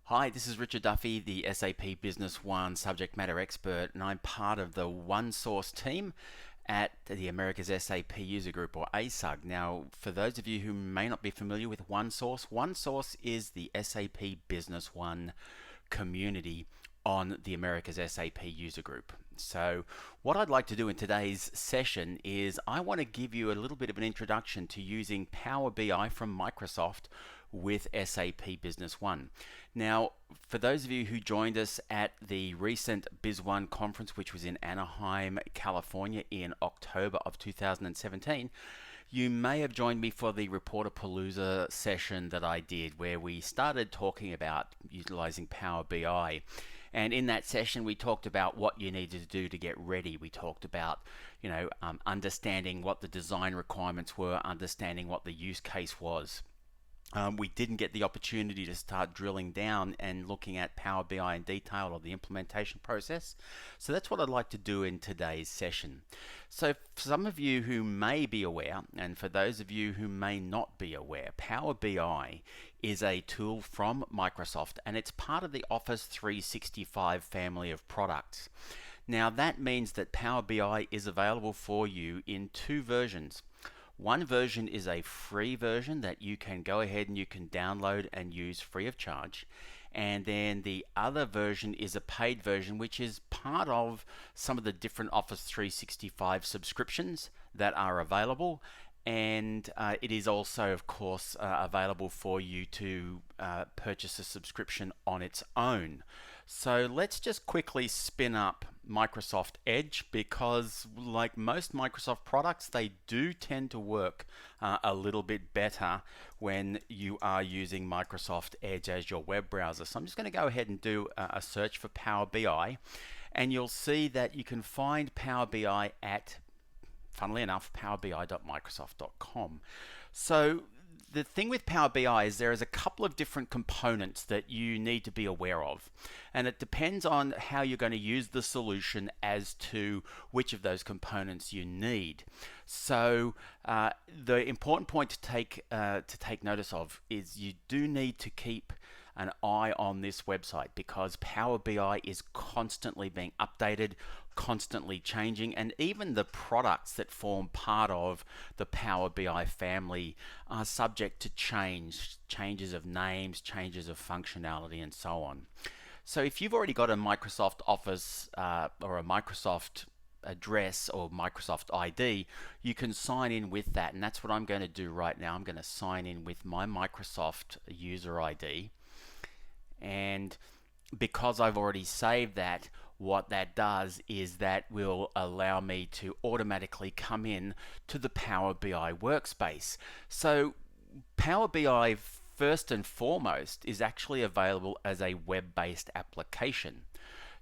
Hi, this is Richard Duffy, the SAP Business One subject matter expert, and I'm part of the OneSource team at the America's SAP User Group, or ASUG. Now, for those of you who may not be familiar with OneSource, OneSource is the SAP Business One community on the America's SAP User Group. So, what I'd like to do in today's session is I want to give you a little bit of an introduction to using Power BI from Microsoft with SAP Business One. Now, for those of you who joined us at the recent Biz One conference, which was in Anaheim, California in October of 2017, you may have joined me for the Reporterpalooza session that I did, where we started talking about utilizing Power BI. And in that session, we talked about what you needed to do to get ready. We talked about, understanding what the design requirements were, understanding what the use case was. We didn't get the opportunity to start drilling down and looking at Power BI in detail or the implementation process. So that's what I'd like to do in today's session. So for some of you who may be aware, and for those of you who may not be aware, Power BI is a tool from Microsoft, and it's part of the Office 365 family of products. Now that means that Power BI is available for you in two versions. One version is a free version that you can go ahead and you can download and use free of charge. And then the other version is a paid version, which is part of some of the different Office 365 subscriptions that are available. And it is also, of course, available for you to purchase a subscription on its own. So let's just quickly spin up Microsoft Edge, because like most Microsoft products, they do tend to work a little bit better when you are using Microsoft Edge as your web browser. So I'm just going to go ahead and do a search for Power BI, and you'll see that you can find Power BI at, funnily enough, powerbi.microsoft.com. So the thing with Power BI is there is a couple of different components that you need to be aware of, and it depends on how you're going to use the solution as to which of those components you need. So the important point to take notice of is you do need to keep an eye on this website, because Power BI is constantly being updated, constantly changing, and even the products that form part of the Power BI family are subject to changes of names, changes of functionality, and so on. So if you've already got a Microsoft Office or a Microsoft address or Microsoft ID, you can sign in with that, and that's what I'm going to do right now. I'm going to sign in with my Microsoft user ID. And because I've already saved that, what that does is that will allow me to automatically come in to the Power BI workspace. So Power BI, first and foremost, is actually available as a web-based application.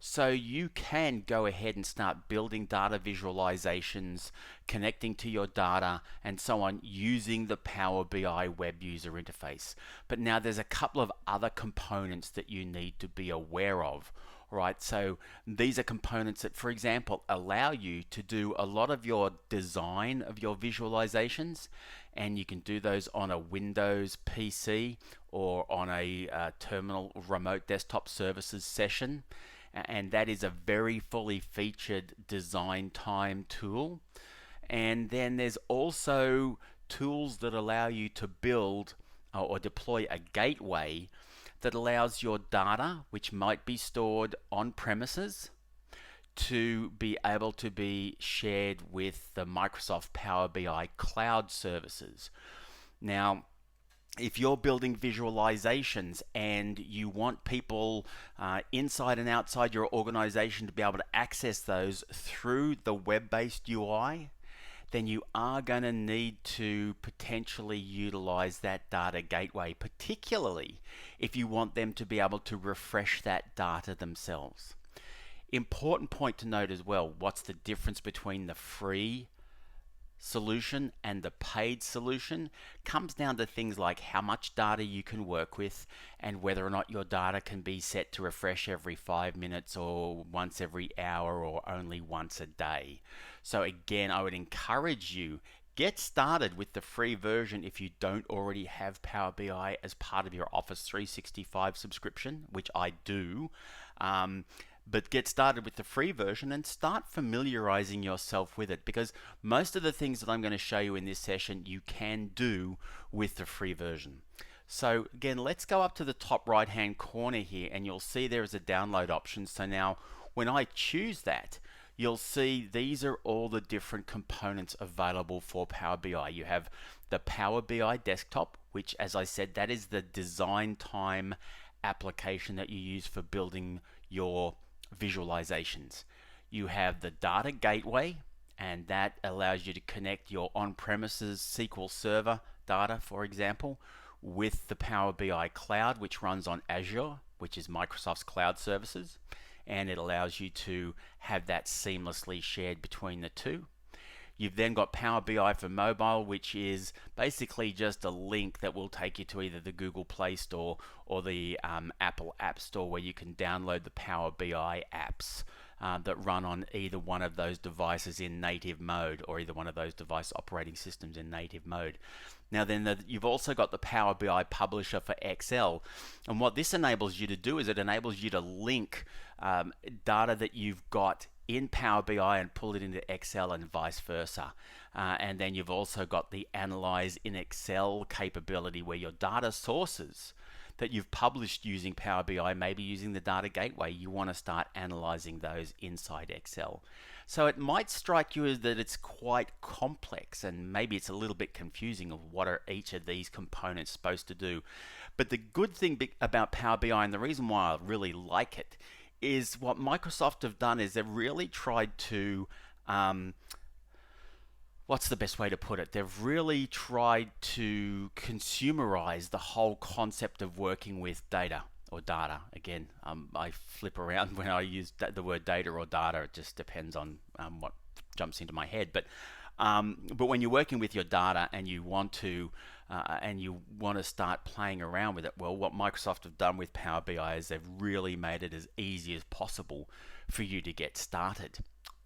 So you can go ahead and start building data visualizations, connecting to your data, and so on, using the Power BI web user interface. But now there's a couple of other components that you need to be aware of. Right, so these are components that, for example, allow you to do a lot of your design of your visualizations, and you can do those on a Windows PC or on a terminal remote desktop services session. And that is a very fully featured design time tool. And then there's also tools that allow you to build or deploy a gateway that allows your data, which might be stored on premises, to be able to be shared with the Microsoft Power BI cloud services. Now, if you're building visualizations and you want people inside and outside your organization to be able to access those through the web-based UI, then you are going to need to potentially utilize that data gateway, particularly if you want them to be able to refresh that data themselves. Important point to note as well, what's the difference between the free solution and the paid solution comes down to things like how much data you can work with and whether or not your data can be set to refresh every 5 minutes or once every hour or only once a day. So again, I would encourage you, get started with the free version if you don't already have Power BI as part of your Office 365 subscription, which I do. But get started with the free version and start familiarizing yourself with it, because most of the things that I'm going to show you in this session you can do with the free version. So again, let's go up to the top right hand corner here and you'll see there is a download option. So now when I choose that, you'll see these are all the different components available for Power BI. You have the Power BI desktop, which, as I said, that is the design time application that you use for building your visualizations. You have the data gateway, and that allows you to connect your on-premises SQL Server data, for example, with the Power BI Cloud, which runs on Azure, which is Microsoft's cloud services, and it allows you to have that seamlessly shared between the two. You've then got Power BI for mobile, which is basically just a link that will take you to either the Google Play Store or the Apple App Store, where you can download the Power BI apps that run on either one of those devices in native mode, or either one of those device operating systems in native mode. Now then, you've also got the Power BI Publisher for Excel, and what this enables you to do is it enables you to link data that you've got in Power BI and pull it into Excel and vice versa. And then you've also got the Analyze in Excel capability, where your data sources that you've published using Power BI, maybe using the data gateway, you want to start analyzing those inside Excel. So it might strike you as that it's quite complex, and maybe it's a little bit confusing of what are each of these components supposed to do. But the good thing about Power BI, and the reason why I really like it, is what Microsoft have done is they've really tried to what's the best way to put it? They've really tried to consumerize the whole concept of working with data, or data. Again, I flip around when I use the word data or data. It just depends on what jumps into my head. But when you're working with your data and you want to start playing around with it, well, what Microsoft have done with Power BI is they've really made it as easy as possible for you to get started.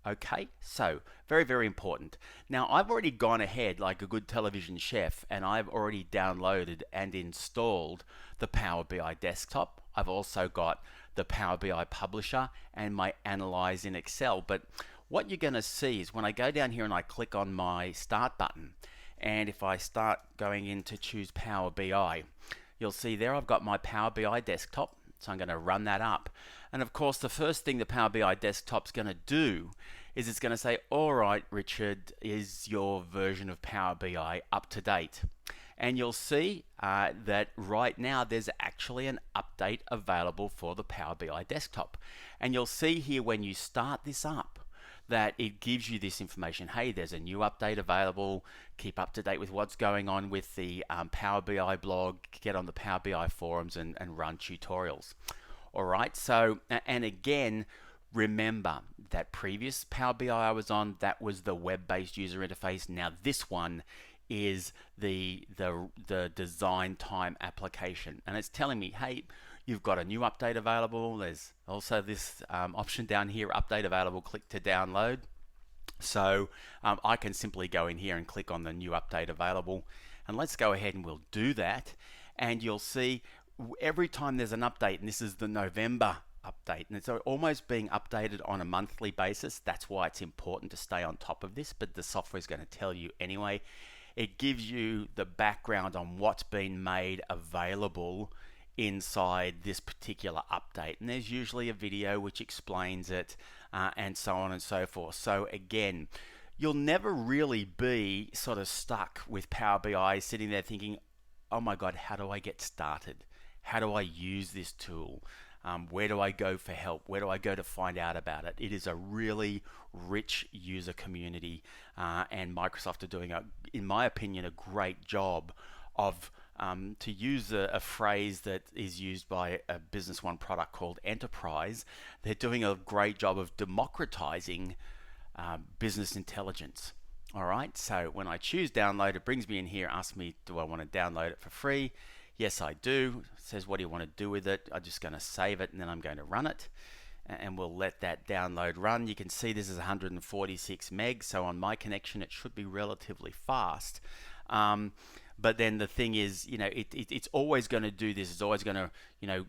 Okay, so very, very important. Now, I've already gone ahead like a good television chef, and I've already downloaded and installed the Power BI desktop. I've also got the Power BI Publisher and my Analyze in Excel. But what you're going to see is when I go down here and I click on my Start button, and if I start going in to choose Power BI, you'll see there I've got my Power BI desktop. So I'm going to run that up. And of course, the first thing the Power BI desktop's going to do is it's going to say, all right, Richard, is your version of Power BI up to date? And you'll see that right now there's actually an update available for the Power BI desktop. And you'll see here when you start this up that it gives you this information. Hey, there's a new update available. Keep up to date with what's going on with the Power BI blog. Get on the Power BI forums and run tutorials. All right, so, and again, remember that previous Power BI I was on, that was the web-based user interface. Now this one is the design time application, and it's telling me, hey, you've got a new update available. There's also this option down here, update available, click to download. So I can simply go in here and click on the new update available, and let's go ahead and we'll do that. And you'll see every time there's an update, and this is the November update, and it's almost being updated on a monthly basis. That's why it's important to stay on top of this, but the software is going to tell you anyway. It gives you the background on what's been made available inside this particular update, and there's usually a video which explains it and so on and so forth. So again, you'll never really be sort of stuck with Power BI sitting there thinking, oh my god, how do I get started? How do I use this tool? Where do I go for help? Where do I go to find out about it? It is a really rich user community, and Microsoft are doing, in my opinion, a great job of, to use a phrase that is used by a Business One product called Enterprise, they're doing a great job of democratizing business intelligence. All right, so when I choose download, it brings me in here, asks me, do I want to download it for free? Yes, I do. It says, what do you want to do with it? I'm just going to save it, and then I'm going to run it. and we'll let that download run. You can see this is 146 meg, so on my connection it should be relatively fast. But then the thing is, it's always going to do this. It's always going to,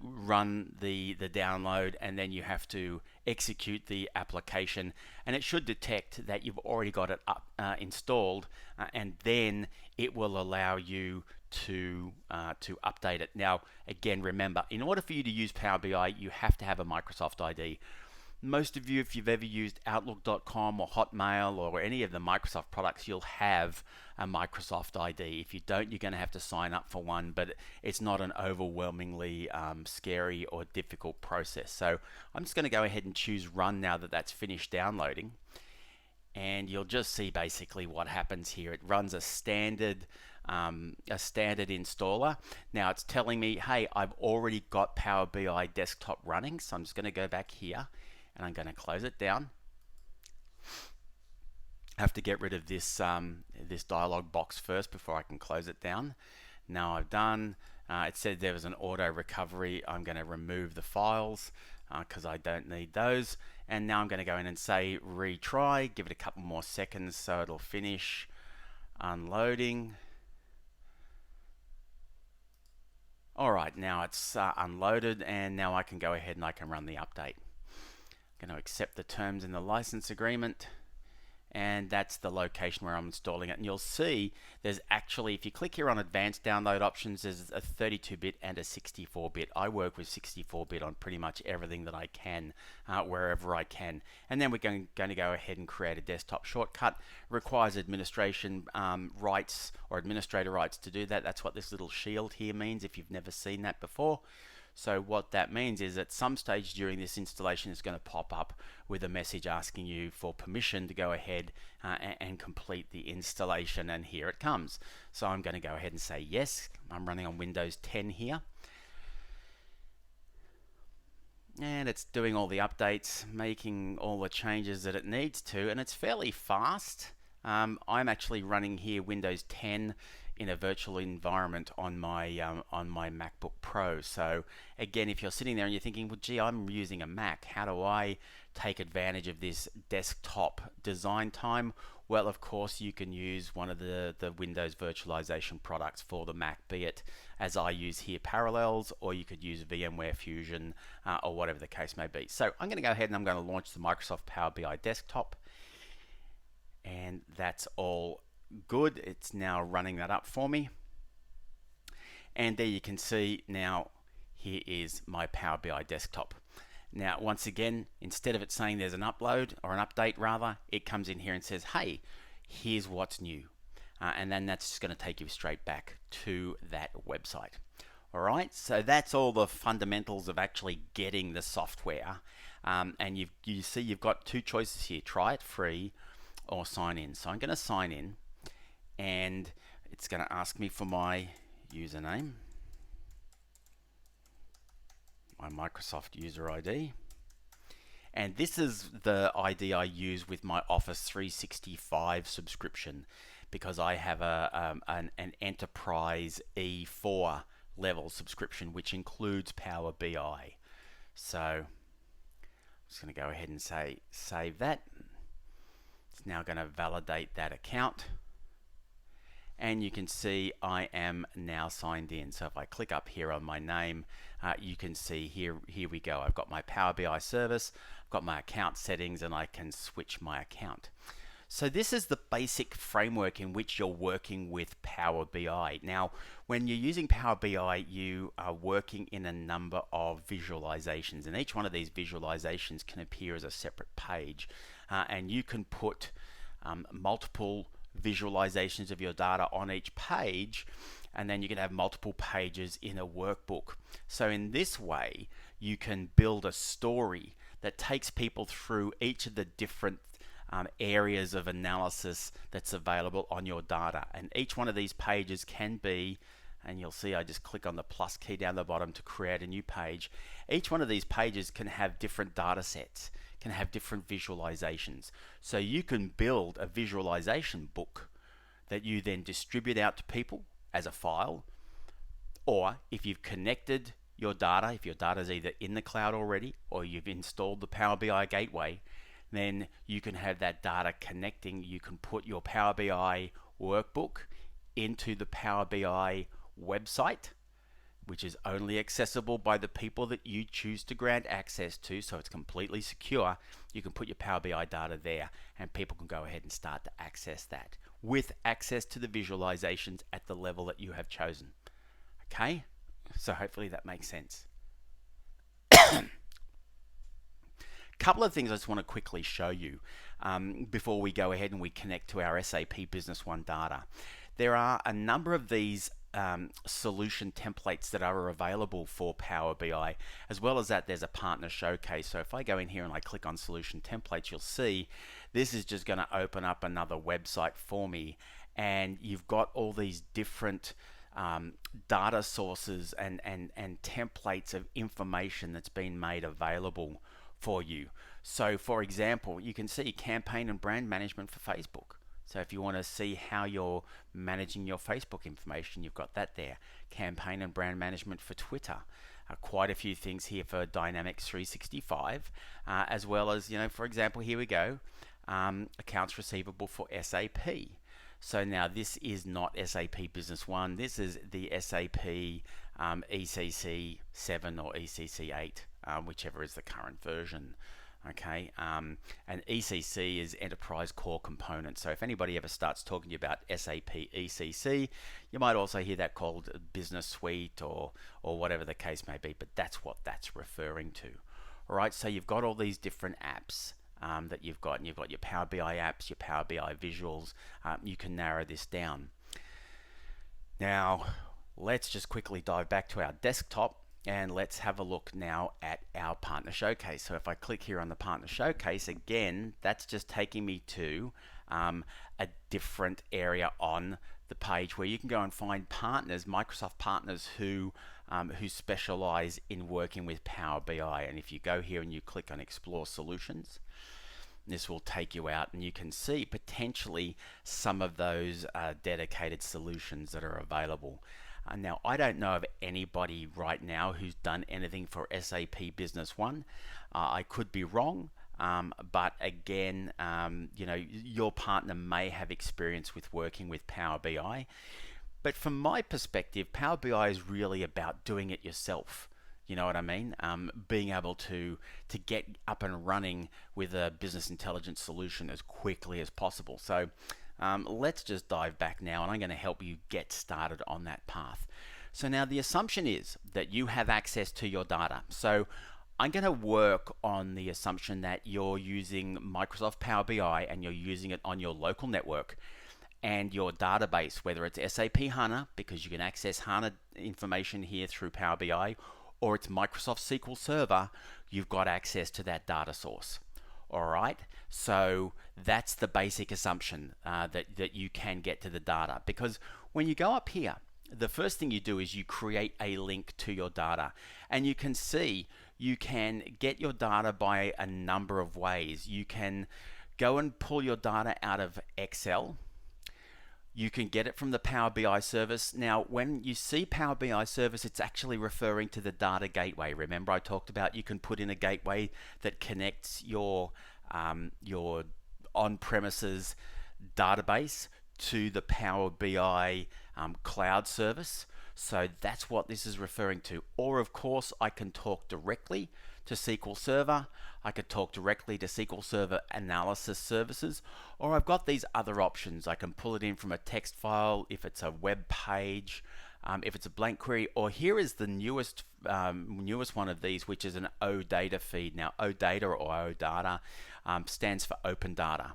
run the download, and then you have to execute the application, and it should detect that you've already got it up installed, and then it will allow you to update it. Now, again, remember, in order for you to use Power BI, you have to have a Microsoft ID. Most of you, if you've ever used Outlook.com or Hotmail or any of the Microsoft products, you'll have a Microsoft ID. If you don't, you're going to have to sign up for one, but it's not an overwhelmingly scary or difficult process. So I'm just going to go ahead and choose Run now that that's finished downloading. And you'll just see basically what happens here. It runs a standard installer. Now it's telling me, hey, I've already got Power BI desktop running, so I'm just going to go back here and I'm going to close it down. I have to get rid of this this dialog box first before I can close it down. Now I've done. It said there was an auto recovery. I'm going to remove the files because I don't need those. And now I'm going to go in and say retry. Give it a couple more seconds so it'll finish unloading. Alright, now it's unloaded, and now I can go ahead and I can run the update. I'm going to accept the terms in the license agreement, and that's the location where I'm installing it. And you'll see there's actually, if you click here on advanced download options, there's a 32-bit and a 64-bit. I work with 64-bit on pretty much everything that I can, wherever I can. And then we're going to go ahead and create a desktop shortcut. Requires administration rights or administrator rights to do that. That's what this little shield here means if you've never seen that before. So what that means is at some stage during this installation it's going to pop up with a message asking you for permission to go ahead and complete the installation, and here it comes. So I'm going to go ahead and say yes. I'm running on Windows 10 here. And it's doing all the updates, making all the changes that it needs to, and it's fairly fast. I'm actually running here Windows 10 in a virtual environment on my MacBook Pro. So again, if you're sitting there and you're thinking, well, gee, I'm using a Mac, how do I take advantage of this desktop design time? Well, of course, you can use one of the Windows virtualization products for the Mac, be it, as I use here, Parallels, or you could use VMware Fusion, or whatever the case may be. So I'm going to go ahead and I'm going to launch the Microsoft Power BI desktop, and that's all good. It's now running that up for me, and there you can see now here is my Power BI desktop. Now once again, instead of it saying there's an upload or an update rather, it comes in here and says, hey, here's what's new, and then that's just going to take you straight back to that website. Alright, so that's all the fundamentals of actually getting the software, and you see you've got two choices here: try it free or sign in. So I'm going to sign in, and it's going to ask me for my username, my Microsoft user ID, and this is the ID I use with my Office 365 subscription, because I have an Enterprise E4 level subscription which includes Power BI. So I'm just going to go ahead and say save that. It's now going to validate that account, and you can see I am now signed in. So if I click up here on my name, you can see here we go. I've got my Power BI service, I've got my account settings, and I can switch my account. So this is the basic framework in which you're working with Power BI. Now, when you're using Power BI, you are working in a number of visualizations, and each one of these visualizations can appear as a separate page, and you can put multiple visualizations of your data on each page, and then you can have multiple pages in a workbook. So in this way, you can build a story that takes people through each of the different areas of analysis that's available on your data, and each one of these pages can be, and you'll see I just click on the plus key down the bottom to create a new page. Each one of these pages can have different data sets, can have different visualizations. So you can build a visualization book that you then distribute out to people as a file, or if you've connected your data, if your data is either in the cloud already or you've installed the Power BI gateway, then you can have that data connecting. You can put your Power BI workbook into the Power BI website, which is only accessible by the people that you choose to grant access to, so it's completely secure. You can put your Power BI data there and people can go ahead and start to access that with access to the visualizations at the level that you have chosen. Okay, so hopefully that makes sense. Couple of things I just want to quickly show you before we go ahead and we connect to our SAP Business One data. There are a number of these solution templates that are available for Power BI. As well as that, there's a partner showcase. So if I go in here and I click on solution templates, you'll see this is just going to open up another website for me, and you've got all these different data sources and templates of information that's been made available for you. So for example, you can see campaign and brand management for Facebook. So if you want to see how you're managing your Facebook information, you've got that there. Campaign and brand management for Twitter. Quite a few things here for Dynamics 365, as well as, for example, here we go, accounts receivable for SAP. So now this is not SAP Business One. This is the SAP ECC 7 or ECC 8, whichever is the current version. Okay, and ECC is Enterprise Core Component. So if anybody ever starts talking to you about SAP ECC, you might also hear that called Business Suite or whatever the case may be, but that's what that's referring to. All right, so you've got all these different apps that you've got, and you've got your Power BI apps, your Power BI visuals. You can narrow this down. Now, let's just quickly dive back to our desktop. And let's have a look now at our partner showcase. So if I click here on the partner showcase, again, that's just taking me to a different area on the page where you can go and find partners, Microsoft partners who specialize in working with Power BI. And if you go here and you click on Explore Solutions, this will take you out and you can see potentially some of those dedicated solutions that are available. Now, I don't know of anybody right now who's done anything for SAP Business One. I could be wrong, but again, your partner may have experience with working with Power BI. But from my perspective, Power BI is really about doing it yourself. You know what I mean? Being able to get up and running with a business intelligence solution as quickly as possible. So let's just dive back now, and I'm going to help you get started on that path. So now the assumption is that you have access to your data. So I'm going to work on the assumption that you're using Microsoft Power BI and you're using it on your local network, and your database, whether it's SAP HANA, because you can access HANA information here through Power BI, or it's Microsoft SQL Server, you've got access to that data source. All right, so that's the basic assumption that you can get to the data, because when you go up here, the first thing you do is you create a link to your data, and you can see you can get your data by a number of ways. You can go and pull your data out of Excel. You can get it from the Power BI service. Now, when you see Power BI service, it's actually referring to the data gateway. Remember, I talked about you can put in a gateway that connects your on-premises database to the Power BI cloud service. So that's what this is referring to. Or, of course, I can talk directly to SQL Server. I could talk directly to SQL Server analysis services, or I've got these other options. I can pull it in from a text file if it's a web page, if it's a blank query, or here is the newest one of these, which is an OData feed. Now, OData or OData stands for Open Data.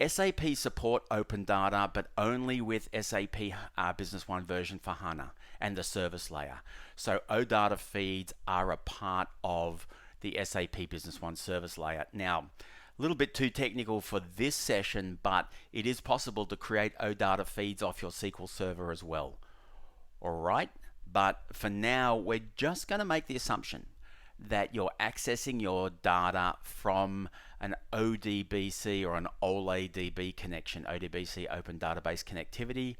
SAP support Open Data, but only with SAP Business One version for HANA and the service layer. So OData feeds are a part of the SAP Business One service layer. Now, a little bit too technical for this session, but it is possible to create OData feeds off your SQL Server as well. All right, but for now, we're just going to make the assumption that you're accessing your data from an ODBC or an OLADB connection. ODBC, Open Database Connectivity,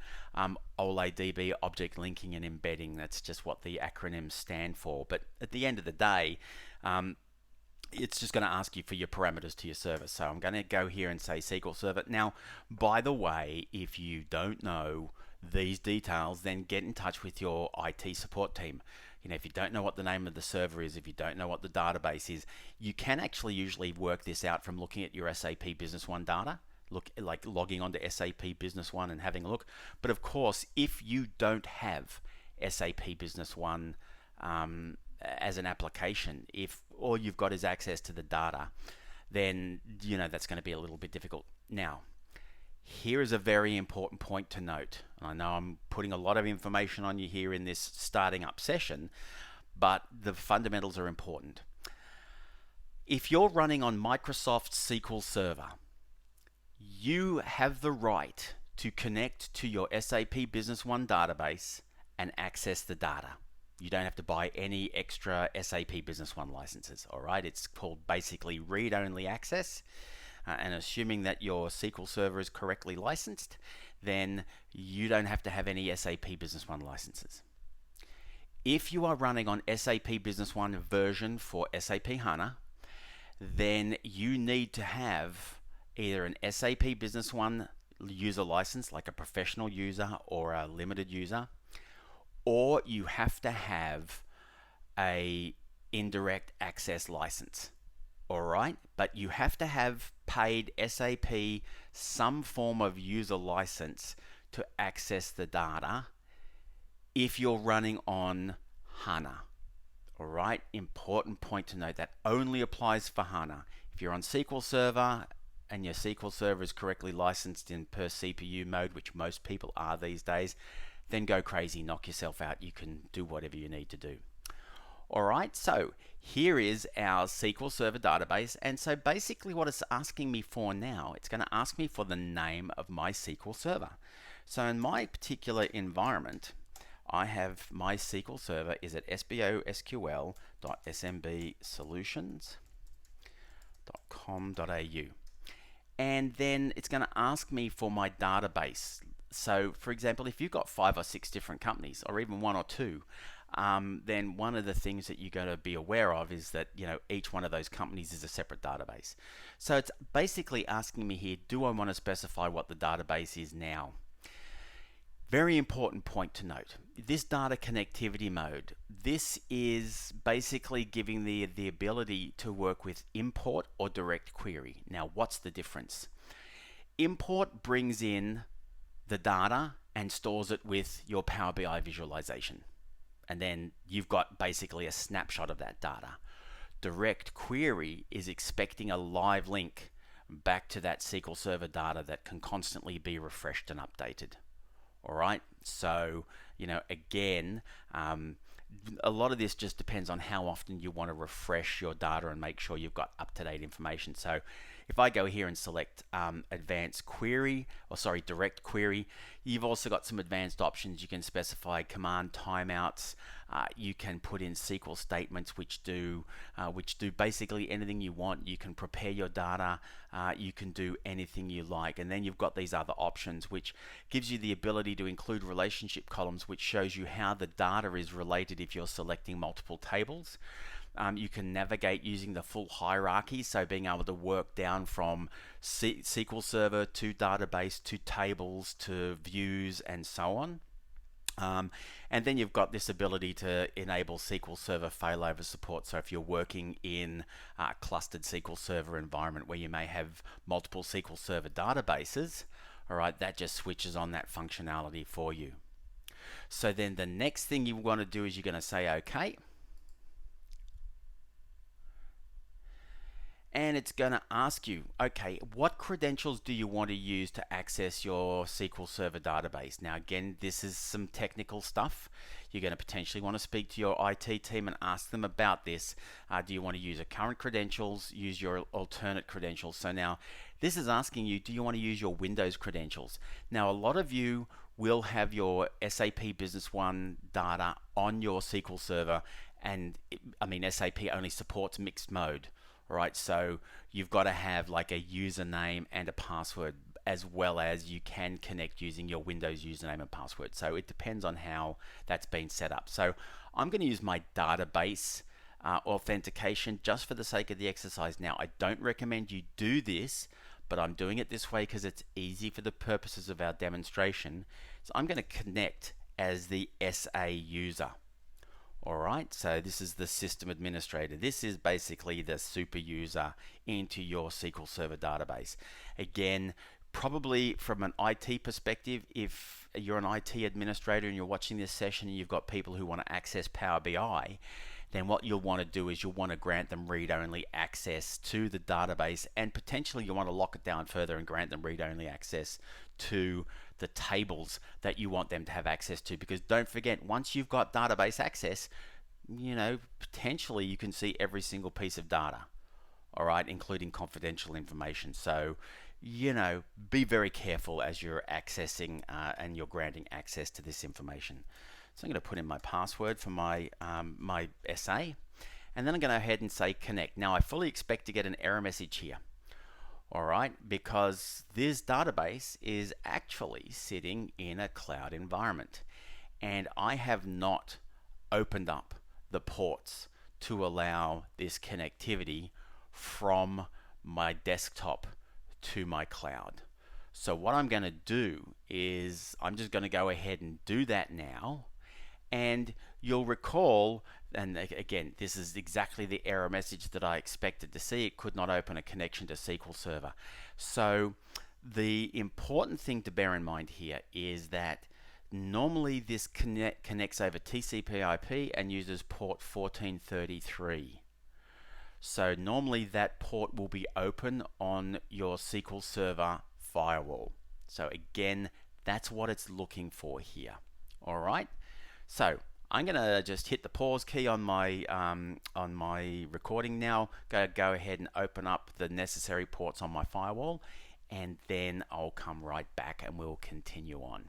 OLADB, Object Linking and Embedding. That's just what the acronyms stand for. But at the end of the day, it's just going to ask you for your parameters to your server. So I'm going to go here and say SQL Server. Now, by the way, if you don't know these details, then get in touch with your IT support team. If you don't know what the name of the server is, if you don't know what the database is, you can actually usually work this out from looking at your SAP Business One data, like logging onto SAP Business One and having a look. But of course, if you don't have SAP Business One as an application, if all you've got is access to the data, then that's going to be a little bit difficult. Now, here is a very important point to note. I know I'm putting a lot of information on you here in this starting up session, but the fundamentals are important. If you're running on Microsoft SQL Server, you have the right to connect to your SAP Business One database and access the data. You don't have to buy any extra SAP Business One licenses, all right? It's called basically read-only access. And assuming that your SQL Server is correctly licensed, then you don't have to have any SAP Business One licenses. If you are running on SAP Business One version for SAP HANA, then you need to have either an SAP Business One user license, like a professional user or a limited user, or you have to have a indirect access license. All right, but you have to have paid SAP some form of user license to access the data if you're running on HANA. All right, important point to note, that only applies for HANA. If you're on SQL Server and your SQL Server is correctly licensed in per CPU mode, which most people are these days, then go crazy, knock yourself out. You can do whatever you need to do. Alright, so here is our SQL Server database, and so basically what it's asking me for now, it's going to ask me for the name of my SQL Server. So in my particular environment, I have my SQL Server is at sbosql.smbsolutions.com.au, and then it's going to ask me for my database. So for example, if you've got 5 or 6 different companies, or even 1 or 2, then one of the things that you're going to be aware of is that each one of those companies is a separate database. So it's basically asking me here, do I want to specify what the database is now? Very important point to note. This data connectivity mode, this is basically giving the ability to work with import or direct query. Now, what's the difference? Import brings in the data and stores it with your Power BI visualization. And then you've got basically a snapshot of that data. Direct query is expecting a live link back to that SQL Server data that can constantly be refreshed and updated. All right, so again, a lot of this just depends on how often you want to refresh your data and make sure you've got up-to-date information. So if I go here and select advanced query, direct query, you've also got some advanced options. You can specify command timeouts. You can put in SQL statements which do basically anything you want. You can prepare your data. You can do anything you like. And then you've got these other options which gives you the ability to include relationship columns, which shows you how the data is related if you're selecting multiple tables. You can navigate using the full hierarchy, so being able to work down from SQL Server to database to tables to views and so on. And then you've got this ability to enable SQL Server failover support. So if you're working in a clustered SQL Server environment where you may have multiple SQL Server databases, all right, that just switches on that functionality for you. So then the next thing you want to do is you're going to say OK. And it's going to ask you, okay, what credentials do you want to use to access your SQL Server database? Now, again, this is some technical stuff. You're going to potentially want to speak to your IT team and ask them about this. Do you want to use your current credentials, use your alternate credentials? So now, this is asking you, do you want to use your Windows credentials? Now, a lot of you will have your SAP Business One data on your SQL Server and I mean SAP only supports mixed mode, right? So you've got to have like a username and a password, as well as you can connect using your Windows username and password. So it depends on how that's been set up. So I'm going to use my database authentication just for the sake of the exercise. Now, I don't recommend you do this, but I'm doing it this way because it's easy for the purposes of our demonstration. So I'm going to connect as the SA user. All right, so this is the system administrator. This is basically the super user into your SQL Server database. Again, probably from an IT perspective, if you're an IT administrator and you're watching this session and you've got people who want to access Power BI, then what you'll want to do is you'll want to grant them read-only access to the database, and potentially you want to lock it down further and grant them read-only access to the tables that you want them to have access to. Because don't forget, once you've got database access, potentially you can see every single piece of data, all right, including confidential information. So be very careful as you're accessing and you're granting access to this information. So I'm going to put in my password for my my SA, and then I'm going to go ahead and say connect. Now I fully expect to get an error message here, all right, because this database is actually sitting in a cloud environment, and I have not opened up the ports to allow this connectivity from my desktop to my cloud. So what I'm going to do is I'm just going to go ahead and do that now. And you'll recall, and again, this is exactly the error message that I expected to see. It could not open a connection to SQL Server. So the important thing to bear in mind here is that normally this connects over TCP/IP and uses port 1433. So normally that port will be open on your SQL Server firewall. So again, that's what it's looking for here. All right. So I'm going to just hit the pause key on my recording now. Go ahead and open up the necessary ports on my firewall, and then I'll come right back and we'll continue on.